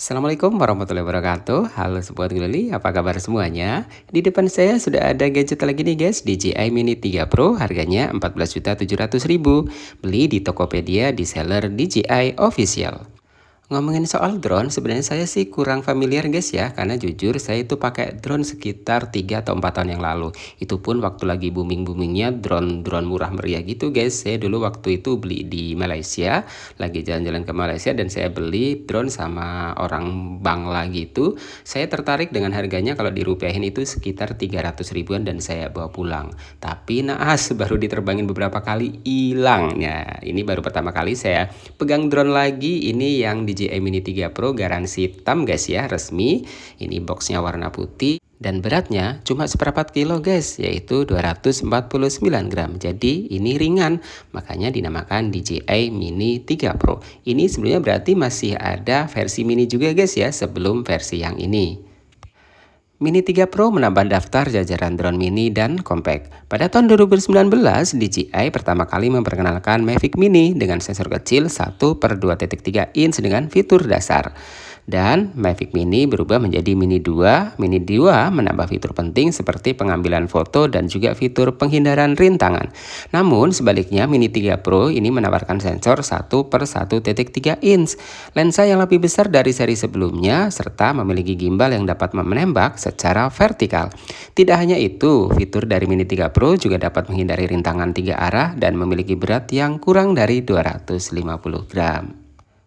Assalamualaikum warahmatullahi wabarakatuh. Halo Sobat Gulali, apa kabar semuanya? Di depan saya sudah ada gadget lagi nih guys, DJI Mini 3 Pro, harganya 14.700.000. Beli di Tokopedia di seller DJI Official. Ngomongin soal drone, sebenarnya saya sih kurang familiar guys ya, karena jujur saya itu pakai drone sekitar 3 atau 4 tahun yang lalu. Itu pun waktu lagi booming-boomingnya drone murah meriah gitu guys. Saya dulu waktu itu beli di Malaysia, lagi jalan-jalan ke Malaysia dan saya beli drone sama orang Bangla gitu. Saya tertarik dengan harganya, kalau dirupiahin itu sekitar 300 ribuan dan saya bawa pulang. Tapi naas, baru diterbangin beberapa kali hilangnya. Ini baru pertama kali saya pegang drone lagi, ini yang DJI Mini 3 Pro garansi hitam guys ya, resmi. Ini boxnya warna putih dan beratnya cuma seperempat kilo guys, yaitu 249 gram. Jadi ini ringan, makanya dinamakan DJI Mini 3 Pro. Ini sebenarnya berarti masih ada versi mini juga guys ya, sebelum versi yang ini. Mini 3 Pro menambah daftar jajaran drone mini dan compact. Pada tahun 2019, DJI pertama kali memperkenalkan Mavic Mini dengan sensor kecil 1/2.3 inch dengan fitur dasar. Dan Mavic Mini berubah menjadi Mini 2. Mini 2 menambah fitur penting seperti pengambilan foto dan juga fitur penghindaran rintangan. Namun sebaliknya Mini 3 Pro ini menawarkan sensor 1/1.3 inch, lensa yang lebih besar dari seri sebelumnya, serta memiliki gimbal yang dapat menembak secara vertikal. Tidak hanya itu, fitur dari Mini 3 Pro juga dapat menghindari rintangan 3 arah dan memiliki berat yang kurang dari 250 gram.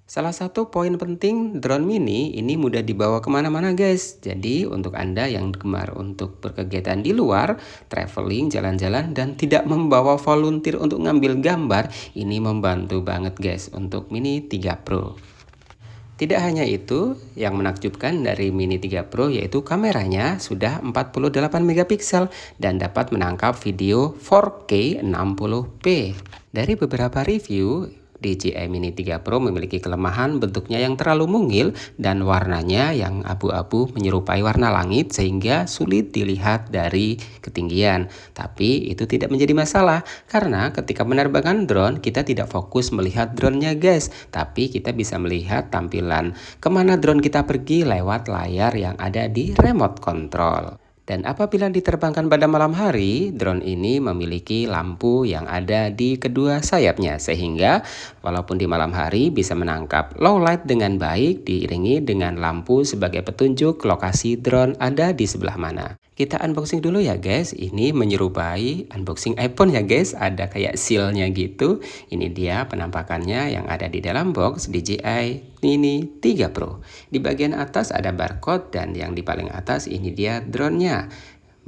Salah satu poin penting drone mini ini mudah dibawa kemana-mana guys. Jadi untuk Anda yang gemar untuk berkegiatan di luar, traveling, jalan-jalan, dan tidak membawa volunteer untuk ngambil gambar, ini membantu banget guys untuk Mini 3 Pro. Tidak hanya itu, yang menakjubkan dari Mini 3 Pro yaitu kameranya sudah 48 megapiksel dan dapat menangkap video 4K 60p. Dari beberapa review, DJI Mini 3 Pro memiliki kelemahan bentuknya yang terlalu mungil dan warnanya yang abu-abu menyerupai warna langit sehingga sulit dilihat dari ketinggian. Tapi itu tidak menjadi masalah karena ketika menerbangkan drone kita tidak fokus melihat drone-nya guys, tapi kita bisa melihat tampilan kemana drone kita pergi lewat layar yang ada di remote control. Dan apabila diterbangkan pada malam hari, drone ini memiliki lampu yang ada di kedua sayapnya sehingga walaupun di malam hari bisa menangkap low light dengan baik diiringi dengan lampu sebagai petunjuk lokasi drone ada di sebelah mana. Kita unboxing dulu ya guys, ini menyerupai unboxing iPhone ya guys, ada kayak seal-nya gitu. Ini dia penampakannya yang ada di dalam box DJI Mini 3 Pro. Di bagian atas ada barcode dan yang di paling atas ini dia drone-nya.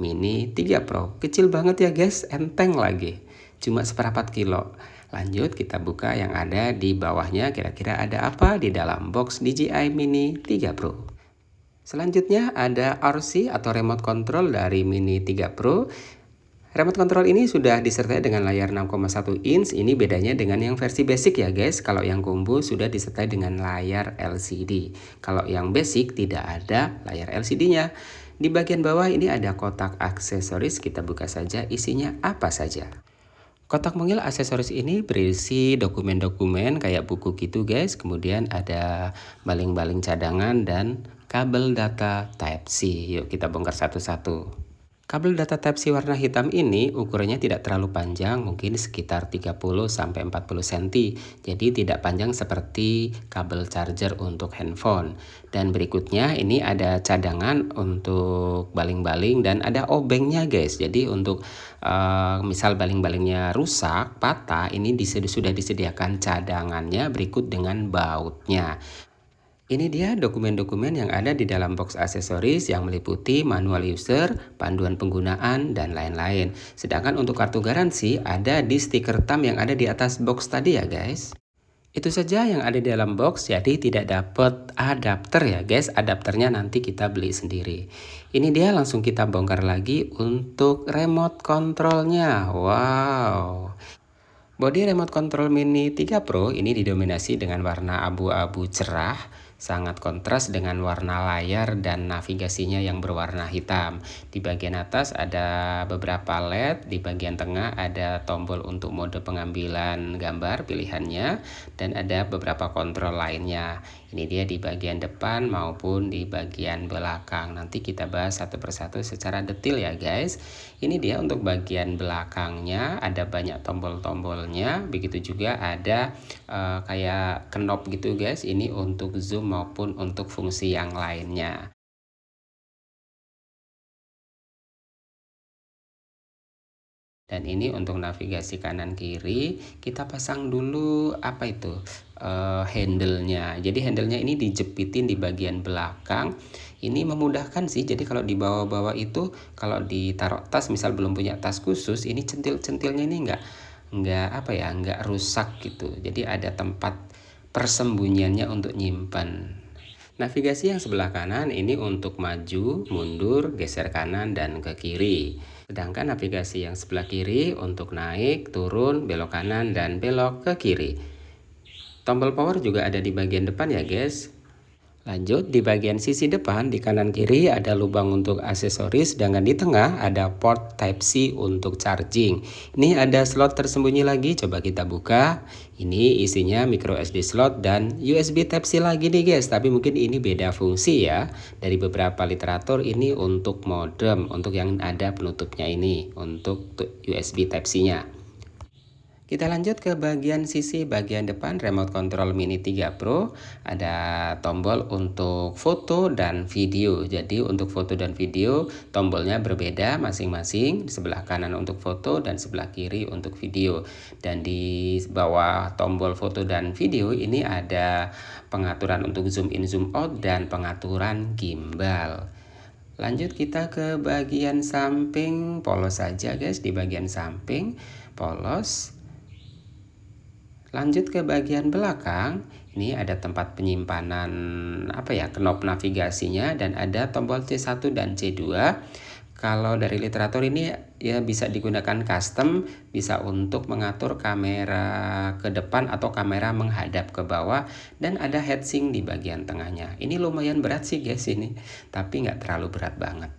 Mini 3 Pro, kecil banget ya guys, enteng lagi. Cuma seperempat kilo. Lanjut kita buka yang ada di bawahnya, kira-kira ada apa di dalam box DJI Mini 3 Pro. Selanjutnya ada RC atau remote control dari Mini 3 Pro. Remote control ini sudah disertai dengan layar 6,1 inch. Ini bedanya dengan yang versi basic ya guys. Kalau yang combo sudah disertai dengan layar LCD. Kalau yang basic tidak ada layar LCD-nya. Di bagian bawah ini ada kotak aksesoris. Kita buka saja isinya apa saja. Kotak mungil aksesoris ini berisi dokumen-dokumen kayak buku gitu guys. Kemudian ada baling-baling cadangan dan kabel data Type-C. Yuk kita bongkar satu-satu. Kabel data Type-C warna hitam ini ukurannya tidak terlalu panjang, mungkin sekitar 30-40 cm. Jadi tidak panjang seperti kabel charger untuk handphone. Dan berikutnya ini ada cadangan untuk baling-baling dan ada obengnya guys. Jadi untuk misal baling-balingnya rusak, patah, ini sudah disediakan cadangannya berikut dengan bautnya. Ini dia dokumen-dokumen yang ada di dalam box aksesoris yang meliputi manual user, panduan penggunaan, dan lain-lain. Sedangkan untuk kartu garansi ada di stiker thumb yang ada di atas box tadi ya guys. Itu saja yang ada di dalam box, jadi tidak dapat adapter ya guys. Adapternya nanti kita beli sendiri. Ini dia, langsung kita bongkar lagi untuk remote controlnya. Wow. Bodi remote control Mini 3 Pro ini didominasi dengan warna abu-abu cerah, sangat kontras dengan warna layar dan navigasinya yang berwarna hitam. Di bagian atas ada beberapa LED, di bagian tengah ada tombol untuk mode pengambilan gambar pilihannya, dan ada beberapa kontrol lainnya. Ini dia di bagian depan maupun di bagian belakang. Nanti kita bahas satu persatu secara detail ya guys. Ini dia untuk bagian belakangnya, ada banyak tombol-tombolnya. Begitu juga ada kayak knob gitu guys. Ini untuk zoom maupun untuk fungsi yang lainnya. Dan ini untuk navigasi kanan kiri, kita pasang dulu apa itu handle-nya. Jadi handle-nya ini dijepitin di bagian belakang. Ini memudahkan sih. Jadi kalau dibawa-bawa itu, kalau ditaruh tas, misal belum punya tas khusus, ini centil-centilnya ini nggak apa ya, nggak rusak gitu. Jadi ada tempat persembunyiannya untuk nyimpan. Navigasi yang sebelah kanan ini untuk maju, mundur, geser kanan, dan ke kiri. Sedangkan navigasi yang sebelah kiri untuk naik, turun, belok kanan, dan belok ke kiri. Tombol power juga ada di bagian depan ya guys. Lanjut, di bagian sisi depan di kanan kiri ada lubang untuk aksesoris, sedangkan di tengah ada port Type-C untuk charging. Ini ada slot tersembunyi lagi, coba kita buka. Ini isinya micro SD slot dan USB Type-C lagi nih guys, tapi mungkin ini beda fungsi ya. Dari beberapa literatur ini untuk modem, untuk yang ada penutupnya ini, untuk USB Type-C-nya. Kita lanjut ke bagian sisi bagian depan remote control Mini 3 Pro. Ada tombol untuk foto dan video. Jadi untuk foto dan video tombolnya berbeda masing-masing. Sebelah kanan untuk foto dan sebelah kiri untuk video. Dan di bawah tombol foto dan video ini ada pengaturan untuk zoom in zoom out dan pengaturan gimbal. Lanjut kita ke bagian samping, polos saja guys, di bagian samping polos. Lanjut ke bagian belakang, ini ada tempat penyimpanan apa ya, knob navigasinya, dan ada tombol C1 dan C2. Kalau dari literatur ini ya bisa digunakan custom, bisa untuk mengatur kamera ke depan atau kamera menghadap ke bawah, dan ada heatsink di bagian tengahnya. Ini lumayan berat sih guys ini, tapi nggak terlalu berat banget.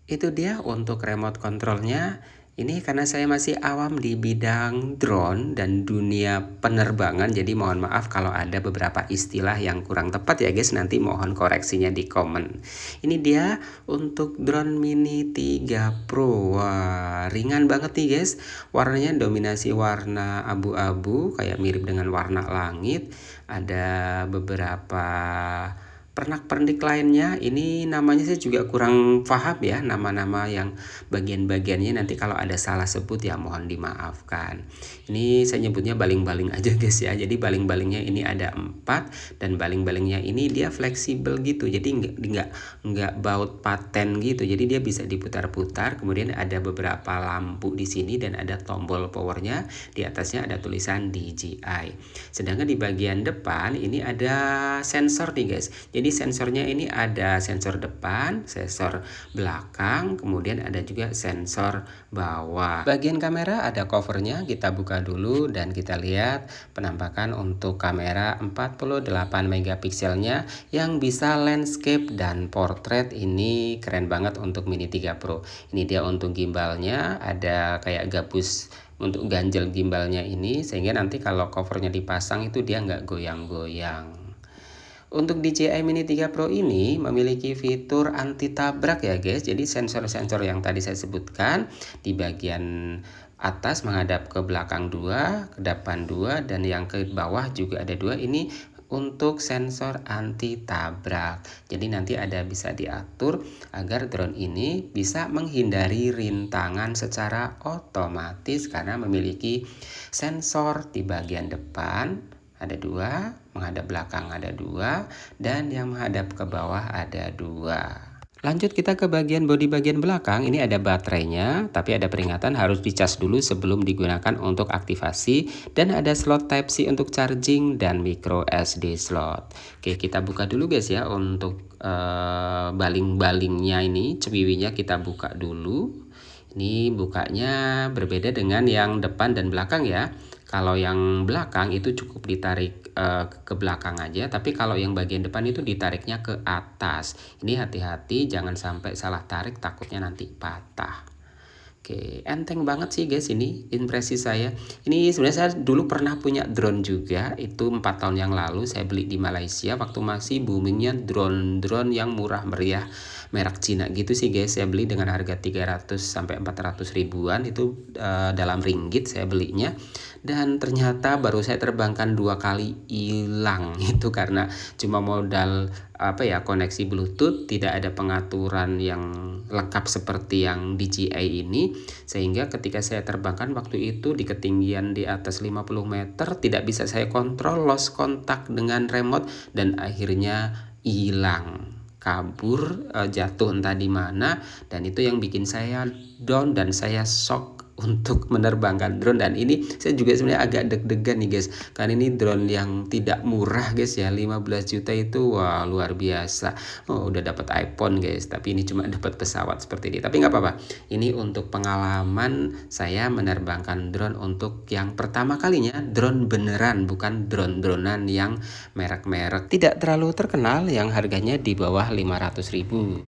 Itu dia untuk remote controlnya. Ini karena saya masih awam di bidang drone dan dunia penerbangan, jadi mohon maaf kalau ada beberapa istilah yang kurang tepat ya guys, nanti mohon koreksinya di komen. Ini dia untuk drone Mini 3 Pro. Wah, ringan banget nih guys. Warnanya dominasi warna abu-abu, kayak mirip dengan warna langit. Ada beberapa pernak-pernik lainnya, ini namanya saya juga kurang paham ya, nama-nama yang bagian-bagiannya, nanti kalau ada salah sebut ya mohon dimaafkan. Ini saya nyebutnya baling-baling aja guys ya. Jadi baling-balingnya ini ada 4, dan baling-balingnya ini dia fleksibel gitu, jadi nggak baut paten gitu, jadi dia bisa diputar-putar. Kemudian ada beberapa lampu di sini dan ada tombol powernya, di atasnya ada tulisan DJI. Sedangkan di bagian depan ini ada sensor nih guys. Jadi sensornya ini ada sensor depan, sensor belakang, kemudian ada juga sensor bawah. Bagian kamera ada covernya, kita buka dulu dan kita lihat penampakan untuk kamera 48 megapikselnya yang bisa landscape dan portrait. Ini keren banget untuk Mini 3 Pro. Ini dia untuk gimbalnya, ada kayak gabus untuk ganjel gimbalnya ini, sehingga nanti kalau covernya dipasang itu dia nggak goyang-goyang. Untuk DJI Mini 3 Pro ini memiliki fitur anti tabrak ya guys. Jadi sensor-sensor yang tadi saya sebutkan di bagian atas menghadap ke belakang 2, ke depan 2, dan yang ke bawah juga ada 2. Ini untuk sensor anti tabrak. Jadi nanti ada bisa diatur agar drone ini bisa menghindari rintangan secara otomatis karena memiliki sensor di bagian depan ada 2, menghadap belakang ada 2, dan yang menghadap ke bawah ada 2. Lanjut kita ke bagian bodi bagian belakang. Ini ada baterainya, tapi ada peringatan harus dicas dulu sebelum digunakan untuk aktivasi, dan ada slot Type-C untuk charging dan micro SD slot. Oke, kita buka dulu guys ya. Untuk baling-balingnya ini, cewiwinya kita buka dulu. Ini bukanya berbeda dengan yang depan dan belakang ya. Kalau yang belakang itu cukup ditarik ke belakang aja, tapi kalau yang bagian depan itu ditariknya ke atas. Ini hati-hati jangan sampai salah tarik, takutnya nanti patah. Oke, enteng banget sih guys ini impresi saya. Ini sebenarnya saya dulu pernah punya drone juga, itu 4 tahun yang lalu saya beli di Malaysia waktu masih boomingnya drone-drone yang murah meriah merek Cina gitu sih guys. Saya beli dengan harga 300 sampai 400 ribuan itu dalam ringgit saya belinya. Dan ternyata baru saya terbangkan 2 kali hilang itu karena cuma modal koneksi Bluetooth, tidak ada pengaturan yang lengkap seperti yang DJI ini, sehingga ketika saya terbangkan waktu itu di ketinggian di atas 50 meter tidak bisa saya kontrol, lost kontak dengan remote dan akhirnya hilang, kabur, jatuh entah di mana, dan itu yang bikin saya down dan saya shock untuk menerbangkan drone. Dan ini saya juga sebenarnya agak deg-degan nih guys, karena ini drone yang tidak murah guys ya, 15 juta itu wah luar biasa. Udah dapat iPhone guys, tapi ini cuma dapat pesawat seperti ini. Tapi nggak apa-apa, ini untuk pengalaman saya menerbangkan drone untuk yang pertama kalinya, drone beneran, bukan drone-dronean yang merek-merek tidak terlalu terkenal yang harganya di bawah 500.000.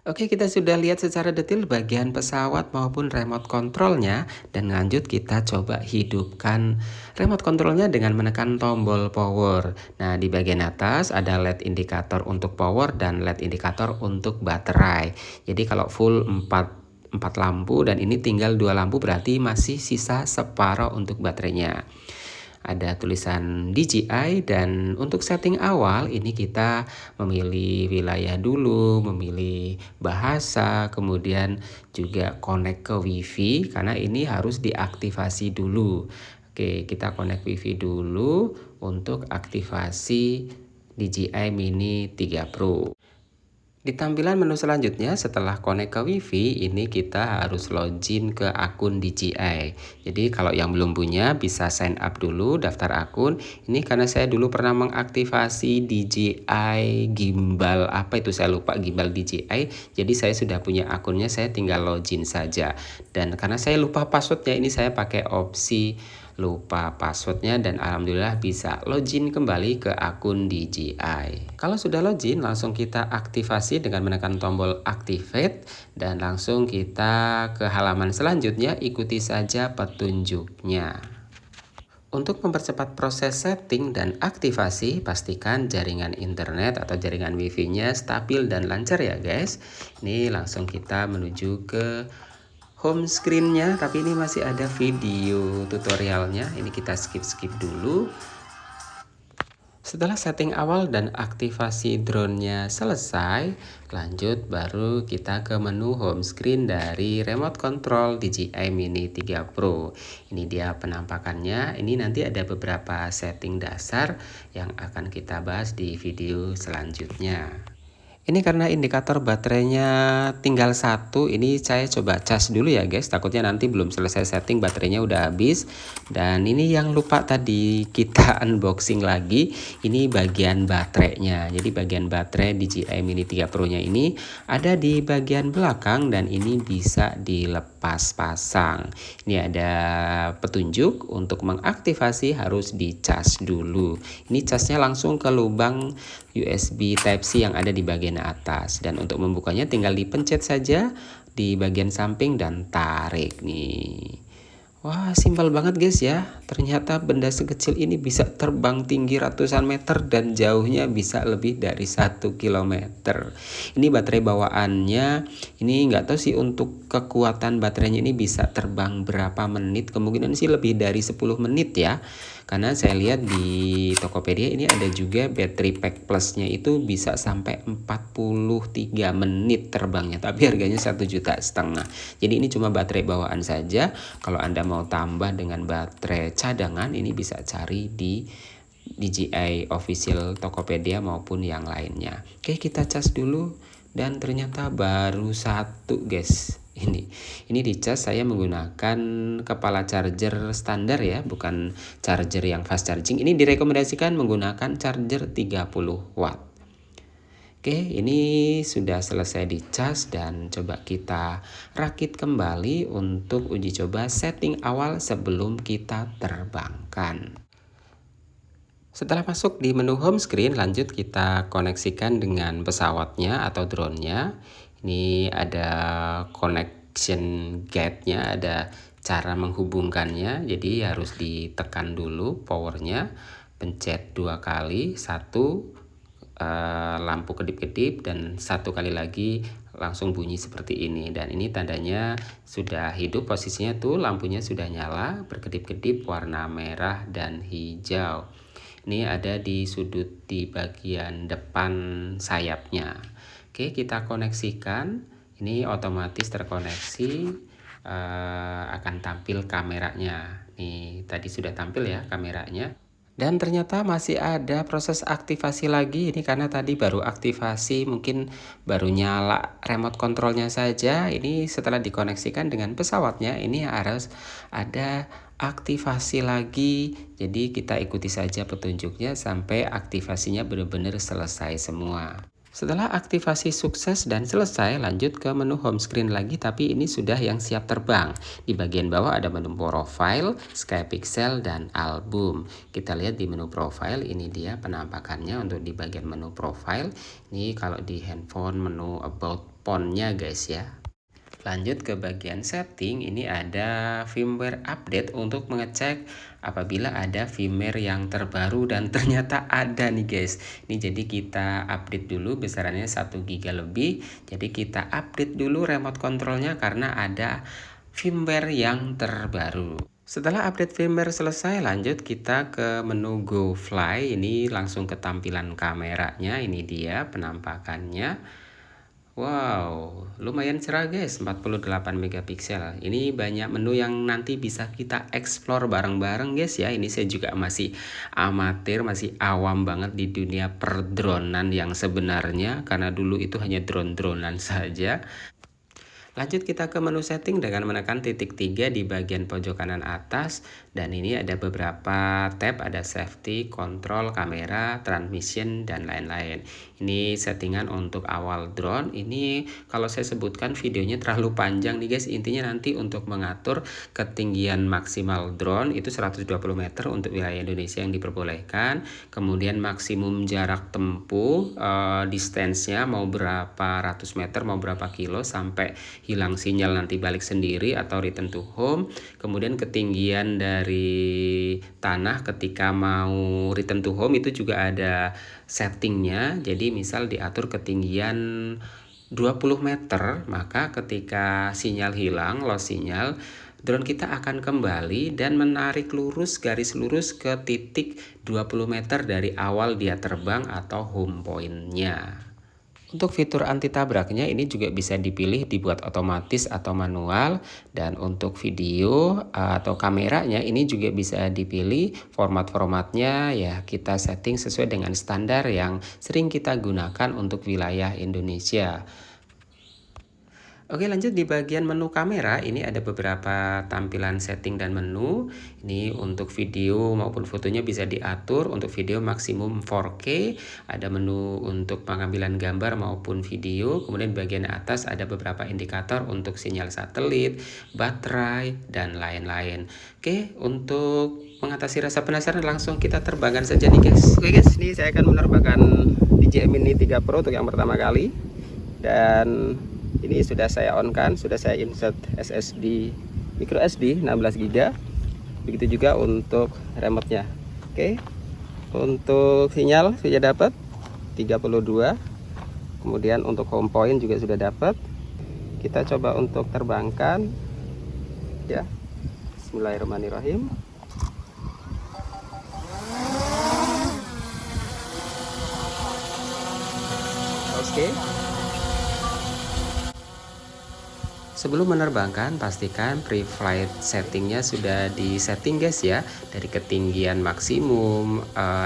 Oke, kita sudah lihat secara detail bagian pesawat maupun remote controlnya, dan lanjut kita coba hidupkan remote controlnya dengan menekan tombol power. Nah, di bagian atas ada LED indikator untuk power dan LED indikator untuk baterai. Jadi kalau full 4 lampu dan ini tinggal 2 lampu, berarti masih sisa separuh untuk baterainya. Ada tulisan DJI, dan untuk setting awal ini kita memilih wilayah dulu, memilih bahasa, kemudian juga connect ke WiFi karena ini harus diaktifasi dulu. Oke, kita connect WiFi dulu untuk aktivasi DJI Mini 3 Pro. Di tampilan menu selanjutnya setelah connect ke WiFi, ini kita harus login ke akun DJI. Jadi kalau yang belum punya bisa sign up dulu, daftar akun. Ini karena saya dulu pernah mengaktifasi DJI gimbal, apa itu saya lupa, gimbal DJI. Jadi saya sudah punya akunnya, saya tinggal login saja. Dan karena saya lupa passwordnya, ini saya pakai opsi lupa passwordnya, dan alhamdulillah bisa login kembali ke akun DJI. Kalau sudah login, langsung kita aktivasi dengan menekan tombol activate, dan langsung kita ke halaman selanjutnya, ikuti saja petunjuknya. Untuk mempercepat proses setting dan aktivasi, pastikan jaringan internet atau jaringan wifi-nya stabil dan lancar ya guys. Ini langsung kita menuju ke home screen-nya, tapi ini masih ada video tutorialnya. Ini kita skip dulu. Setelah setting awal dan aktivasi drone-nya selesai, lanjut baru kita ke menu home screen dari remote control DJI Mini 3 Pro. Ini dia penampakannya. Ini nanti ada beberapa setting dasar yang akan kita bahas di video selanjutnya. Ini karena indikator baterainya tinggal 1, ini saya coba cas dulu ya guys, takutnya nanti belum selesai setting baterainya udah habis. Dan ini yang lupa tadi kita unboxing lagi, ini bagian baterainya. Jadi bagian baterai DJI Mini 3 Pro nya ini ada di bagian belakang, dan ini bisa dilepas pasang. Ini ada petunjuk untuk mengaktifasi harus dicas dulu. Ini casnya langsung ke lubang USB Type-C yang ada di bagian atas, dan untuk membukanya tinggal dipencet saja di bagian samping dan tarik nih. Wah, simpel banget guys ya. Ternyata benda sekecil ini bisa terbang tinggi ratusan meter dan jauhnya bisa lebih dari 1 kilometer. Ini baterai bawaannya. Ini nggak tahu sih untuk kekuatan baterainya ini bisa terbang berapa menit. Kemungkinan sih lebih dari 10 menit ya. Karena saya lihat di Tokopedia ini ada juga battery pack plusnya itu bisa sampai 43 menit terbangnya. Tapi harganya 1,5 juta. Jadi ini cuma baterai bawaan saja. Kalau Anda mau tambah dengan baterai cadangan, ini bisa cari di DJI official Tokopedia maupun yang lainnya. Oke, kita cas dulu, dan ternyata baru 1 guys. Ini dicas saya menggunakan kepala charger standar ya, bukan charger yang fast charging. Ini direkomendasikan menggunakan charger 30 watt. Oke, ini sudah selesai dicas, dan coba kita rakit kembali untuk uji coba setting awal sebelum kita terbangkan. Setelah masuk di menu home screen, lanjut kita koneksikan dengan pesawatnya atau drone-nya. Ini ada connect connection gate-nya, ada cara menghubungkannya. Jadi harus ditekan dulu powernya, pencet 2 kali, 1 lampu kedip-kedip, dan 1 kali lagi langsung bunyi seperti ini. Dan ini tandanya sudah hidup, posisinya tuh lampunya sudah nyala, berkedip-kedip warna merah dan hijau. Ini ada di sudut di bagian depan sayapnya. Oke, kita koneksikan. Ini otomatis terkoneksi, akan tampil kameranya. Nih, tadi sudah tampil ya kameranya. Dan ternyata masih ada proses aktivasi lagi, ini karena tadi baru aktivasi, mungkin baru nyala remote controlnya saja. Ini setelah dikoneksikan dengan pesawatnya, ini harus ada aktivasi lagi. Jadi kita ikuti saja petunjuknya sampai aktivasinya benar-benar selesai semua. Setelah aktivasi sukses dan selesai, lanjut ke menu home screen lagi, tapi ini sudah yang siap terbang. Di bagian bawah ada menu profile, Skypixel, dan album. Kita lihat di menu profile, ini dia penampakannya untuk di bagian menu profile. Ini kalau di handphone menu about phone-nya guys ya. Lanjut ke bagian setting, ini ada firmware update untuk mengecek apabila ada firmware yang terbaru, dan ternyata ada nih guys. Ini jadi kita update dulu, besarannya 1 GB lebih. Jadi kita update dulu remote controlnya karena ada firmware yang terbaru. Setelah update firmware selesai, lanjut kita ke menu Go Fly. Ini langsung ke tampilan kameranya, ini dia penampakannya. Wow, lumayan cerah guys, 48 megapiksel. Ini banyak menu yang nanti bisa kita explore bareng-bareng guys ya. Ini saya juga masih amatir, masih awam banget di dunia perdronan yang sebenarnya, karena dulu itu hanya drone-dronan saja. Lanjut kita ke menu setting dengan menekan titik 3 di bagian pojok kanan atas, dan ini ada beberapa tab, ada safety, control, kamera, transmission, dan lain-lain. Ini settingan untuk awal drone. Ini kalau saya sebutkan videonya terlalu panjang nih guys. Intinya nanti untuk mengatur ketinggian maksimal drone itu 120 meter untuk wilayah Indonesia yang diperbolehkan. Kemudian maksimum jarak tempuh, distance-nya mau berapa ratus meter, mau berapa kilo sampai hilang sinyal nanti balik sendiri atau return to home. Kemudian ketinggian dari tanah ketika mau return to home itu juga ada settingnya. Jadi misal diatur ketinggian 20 meter, maka ketika sinyal hilang, lost sinyal, drone kita akan kembali dan menarik lurus, garis lurus ke titik 20 meter dari awal dia terbang atau home point-nya. Untuk fitur anti tabraknya ini juga bisa dipilih dibuat otomatis atau manual, dan untuk video atau kameranya ini juga bisa dipilih format-formatnya ya, kita setting sesuai dengan standar yang sering kita gunakan untuk wilayah Indonesia. Oke, lanjut di bagian menu kamera, ini ada beberapa tampilan setting dan menu. Ini untuk video maupun fotonya bisa diatur. Untuk video maksimum 4K, ada menu untuk pengambilan gambar maupun video. Kemudian di bagian atas ada beberapa indikator untuk sinyal satelit, baterai, dan lain-lain. Oke, untuk mengatasi rasa penasaran langsung kita terbangkan saja nih guys. Oke guys, ini saya akan menerbangkan DJI Mini 3 Pro untuk yang pertama kali. Dan ini sudah saya on kan, sudah saya insert SSD, micro SD 16 GB. Begitu juga untuk remote-nya. Oke. Untuk sinyal sudah dapat 32. Kemudian untuk home point juga sudah dapat. Kita coba untuk terbangkan. Ya. Bismillahirrahmanirrahim. Oke. Sebelum menerbangkan, pastikan pre-flight settingnya sudah disetting guys ya. Dari ketinggian maksimum,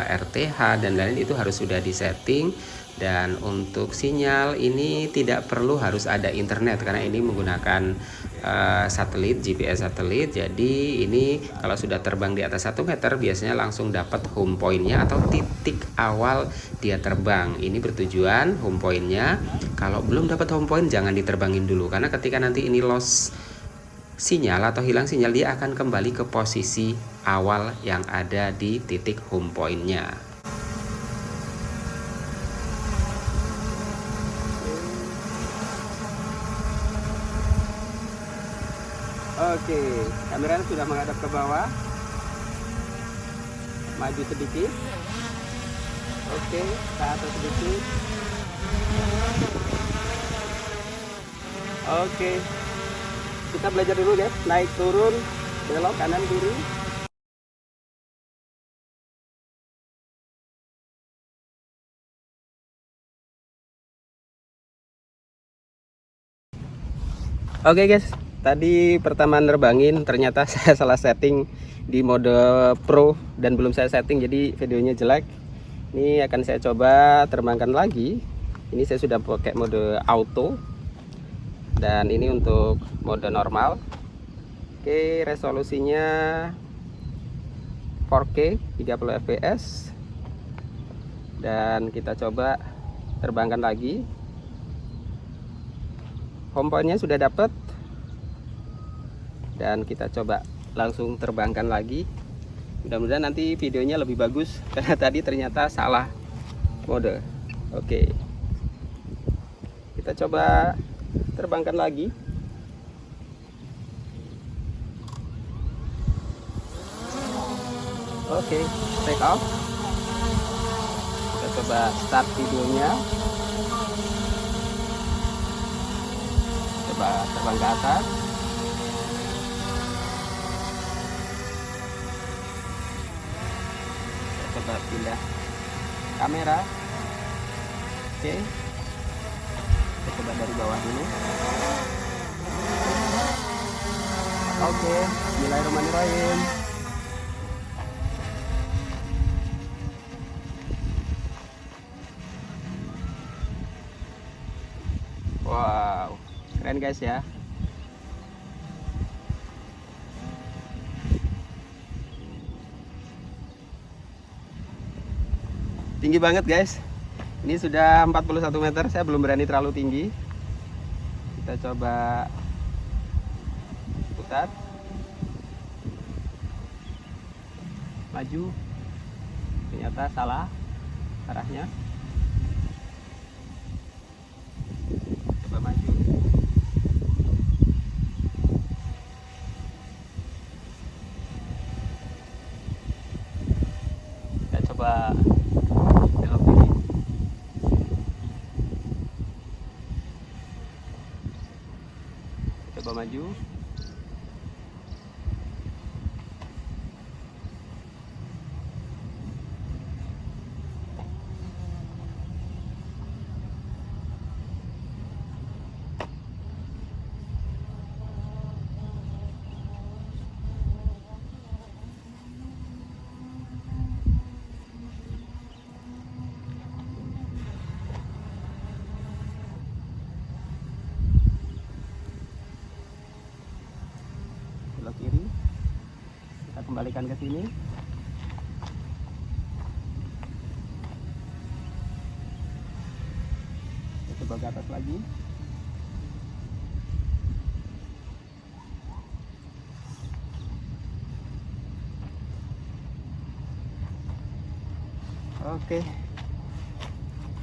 RTH, dan lain itu harus sudah disetting. Dan untuk sinyal ini tidak perlu harus ada internet, karena ini menggunakan satelit, GPS satelit. Jadi ini kalau sudah terbang di atas 1 meter biasanya langsung dapat home point-nya atau titik awal dia terbang. Ini bertujuan home point-nya, kalau belum dapat home point jangan diterbangin dulu, karena ketika nanti ini lost sinyal atau hilang sinyal, dia akan kembali ke posisi awal yang ada di titik home point-nya. Oke, kameranya sudah menghadap ke bawah. Maju sedikit. Oke, ke atas sedikit. Oke, kita belajar dulu guys, naik turun, belok kanan kiri. Oke guys, tadi pertama nerbangin ternyata saya salah setting di mode pro dan belum saya setting, jadi videonya jelek. Ini akan saya coba terbangkan lagi. Ini saya sudah pakai mode auto dan ini untuk mode normal. Oke, resolusinya 4K 30 fps dan kita coba terbangkan lagi. Komponennya sudah dapat dan kita coba langsung terbangkan lagi. Mudah-mudahan nanti videonya lebih bagus karena tadi ternyata salah mode. Oke, kita coba terbangkan lagi. Oke, take off. Kita coba start videonya. Coba terbang ke atas. Kita coba pindah kamera. Oke, kita coba dari bawah dulu. Oke, bismillahirrahmanirrahim. Wow, keren guys ya. Tinggi banget guys. Ini sudah 41 meter, saya belum berani terlalu tinggi. Kita coba putar. Maju. Ternyata salah arahnya. Coba maju. Kita coba belok kiri. Coba maju. Belok kiri. Kita kembalikan ke sini. Kita coba ke atas lagi. Oke.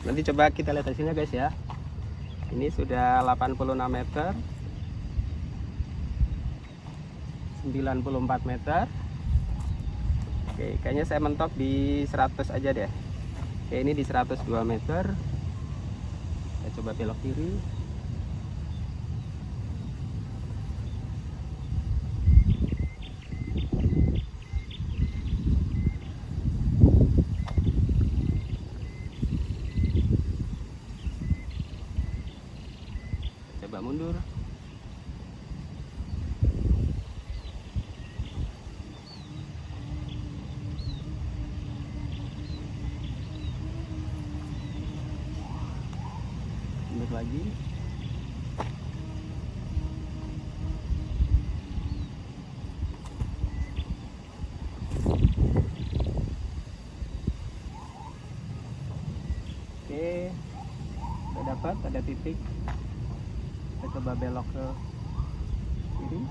Nanti coba kita lihat hasilnya guys ya. Ini sudah 86 meter. 94 meter. Oke, kayaknya saya mentok di 100 aja deh. Oke, ini di 102 meter. Kita coba belok kiri. Coba mundur. Mundur lagi. Oke, udah dapat, ada titik. Kita coba belok ke kiri.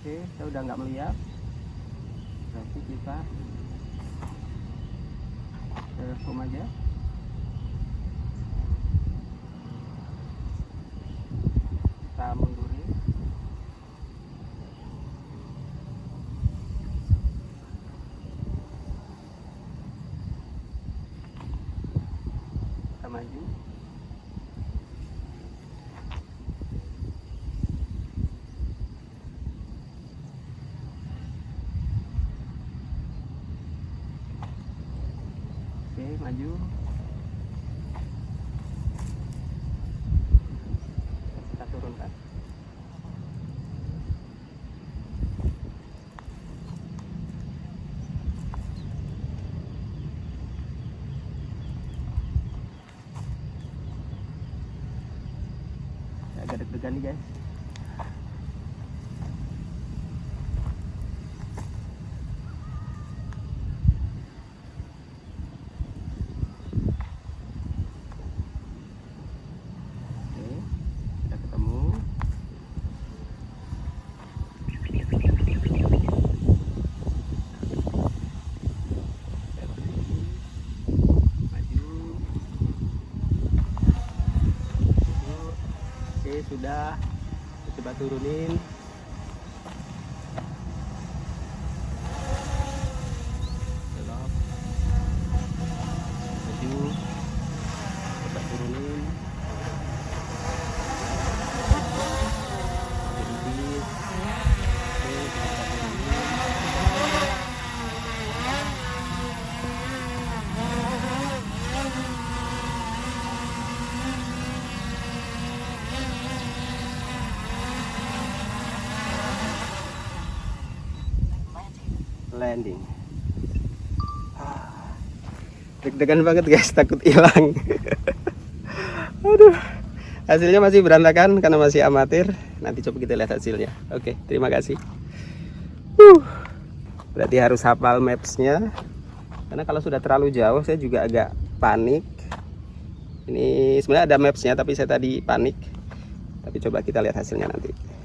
Oke, saya udah nggak melihat. Berarti kita home aja. Kita mundurin. Kita maju. Oke, maju. Kita turunkan. Agak deg-degan nih guys. Oke, sudah. Kita coba turunin. Belok. Maju. Coba turunin. Berhenti. Oke, kita turunin. Landing. Deg-degan banget guys, takut hilang. Aduh, hasilnya masih berantakan karena masih amatir. Nanti coba kita lihat hasilnya. Oke, terima kasih. Berarti harus hafal mapsnya, karena kalau sudah terlalu jauh saya juga agak panik. Ini sebenarnya ada mapsnya tapi saya tadi panik. Tapi coba kita lihat hasilnya nanti.